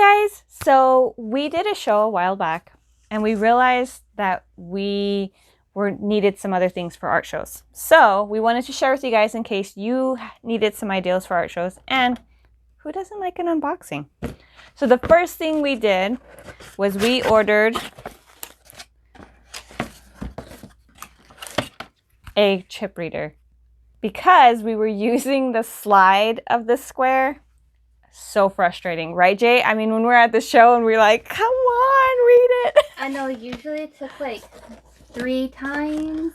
guys, so we did a show a while back and we realized that we needed some other things for art shows. So we wanted to share with you guys in case you needed some ideas for art shows, and who doesn't like an unboxing? So the first thing we did was we ordered a chip reader because we were using the slide of the square. So frustrating, right, Jay? I mean, when we're at the show and we're like, come on, read it. I know, usually it took like 3 to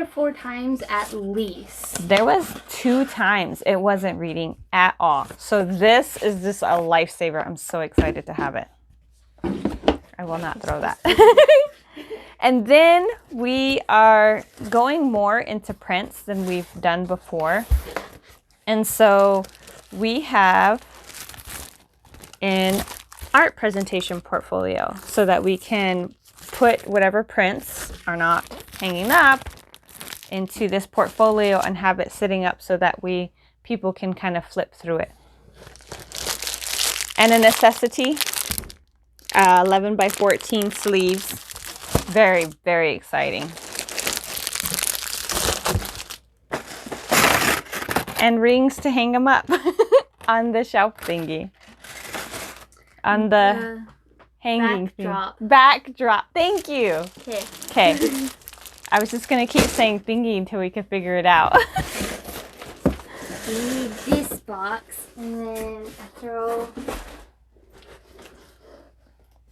4 times at least. There was 2 times it wasn't reading at all. So this is just a lifesaver. I'm so excited to have it. I will not throw that. And then we are going more into prints than we've done before. And so we have an art presentation portfolio so that we can put whatever prints are not hanging up into this portfolio and have it sitting up so that people can kind of flip through it. And a necessity, 11 by 14 sleeves. Very, very exciting. And rings to hang them up on the shelf thingy. On the hanging backdrop. thing. Backdrop. Thank you. Okay. I was just going to keep saying thingy until we could figure it out. We need this box, and then I throw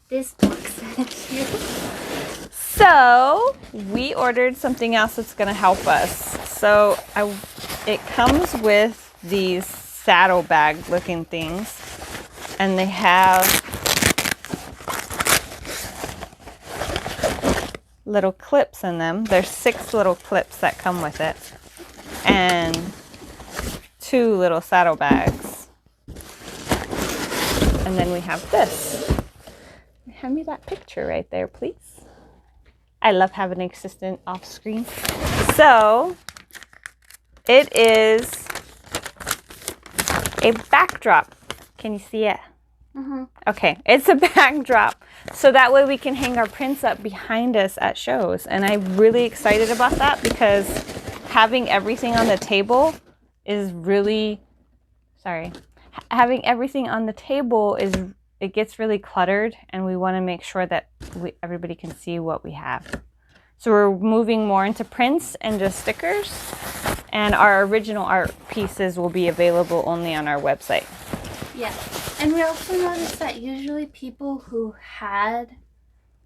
this box at you. So we ordered something else that's going to help us. So it comes with these saddlebag looking things, and they have little clips in them. There's 6 little clips that come with it, and 2 little saddlebags. And then we have this. Hand me that picture right there, please. I love having an assistant off screen. So it is a backdrop. Can you see it? Mm-hmm. Okay, it's a backdrop. So that way we can hang our prints up behind us at shows. And I'm really excited about that because having everything on the table is really, having everything on the table it gets really cluttered, and we want to make sure that everybody can see what we have. So we're moving more into prints and just stickers, and our original art pieces will be available only on our website. Yeah, and we also noticed that usually people who had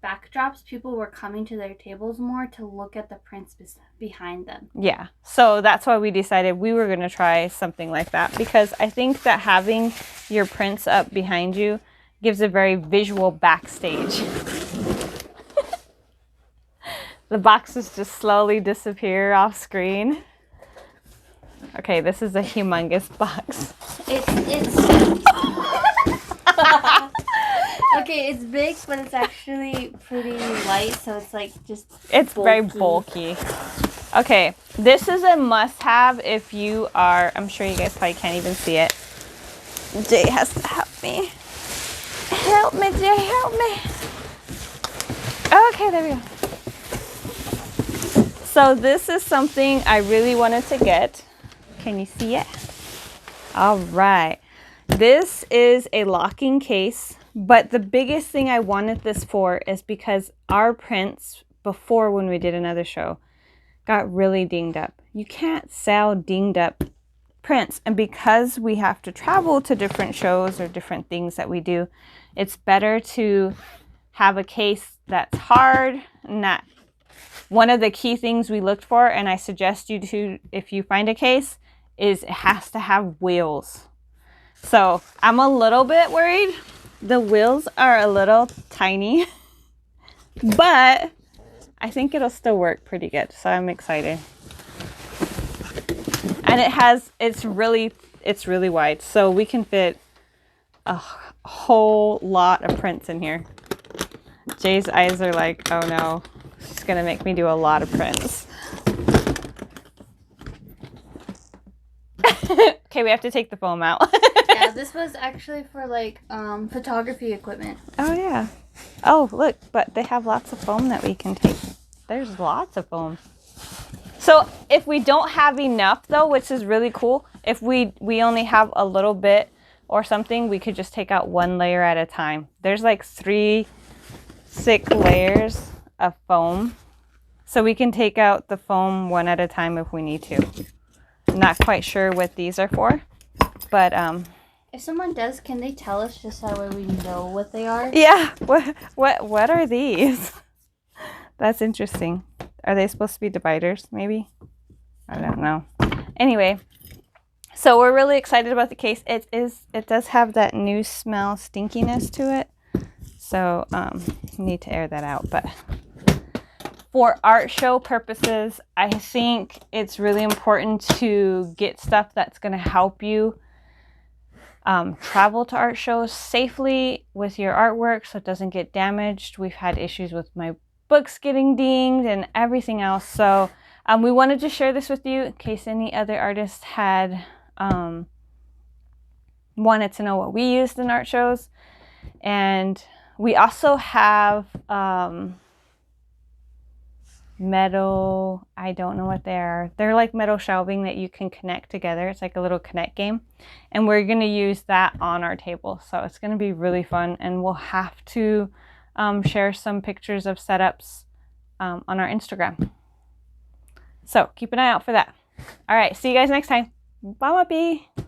backdrops, people were coming to their tables more to look at the prints behind them. Yeah, so that's why we decided we were going to try something like that, because I think that having your prints up behind you gives a very visual backstage. The boxes just slowly disappear off screen. Okay, this is a humongous box. It's okay, it's big, but it's actually pretty light, so it's like it's bulky. Very bulky. Okay, this is a must-have if you are, I'm sure you guys probably can't even see it. Jay has to help me. Help me, Jay, help me. Okay, there we go. So this is something I really wanted to get. Can you see it? All right. This is a locking case, but the biggest thing I wanted this for is because our prints before, when we did another show, got really dinged up. You can't sell dinged up prints, and because we have to travel to different shows or different things that we do, it's better to have a case that's hard. And that one of the key things we looked for, and I suggest you to, if you find a case, is it has to have wheels. So I'm a little bit worried. The wheels are a little tiny, but I think it'll still work pretty good. So I'm excited. And it's really wide, so we can fit a whole lot of prints in here. Jay's eyes are like, oh no, she's gonna make me do a lot of prints. Okay, we have to take the foam out. Yeah, This was actually for like photography equipment. Oh yeah. Oh look, but they have lots of foam that we can take. There's lots of foam. So if we don't have enough though, which is really cool, if we only have a little bit or something, we could just take out one layer at a time. There's like 3 thick layers of foam. So we can take out the foam one at a time if we need to. I'm not quite sure what these are for, but if someone does, can they tell us just that way we know what they are? yeah, what are these? That's interesting. Are they supposed to be dividers maybe? I don't know. Anyway, so we're really excited about the case. It does have that new smell stinkiness to it. So need to air that out, but for art show purposes, I think it's really important to get stuff that's going to help you travel to art shows safely with your artwork so it doesn't get damaged. We've had issues with my books getting dinged and everything else. So we wanted to share this with you in case any other artists had wanted to know what we used in art shows. And we also have metal, I don't know what they are. They're like metal shelving that you can connect together. It's like a little connect game. And we're going to use that on our table. So it's going to be really fun. And we'll have to share some pictures of setups on our Instagram. So keep an eye out for that. All right, see you guys next time. Bye, Muppy.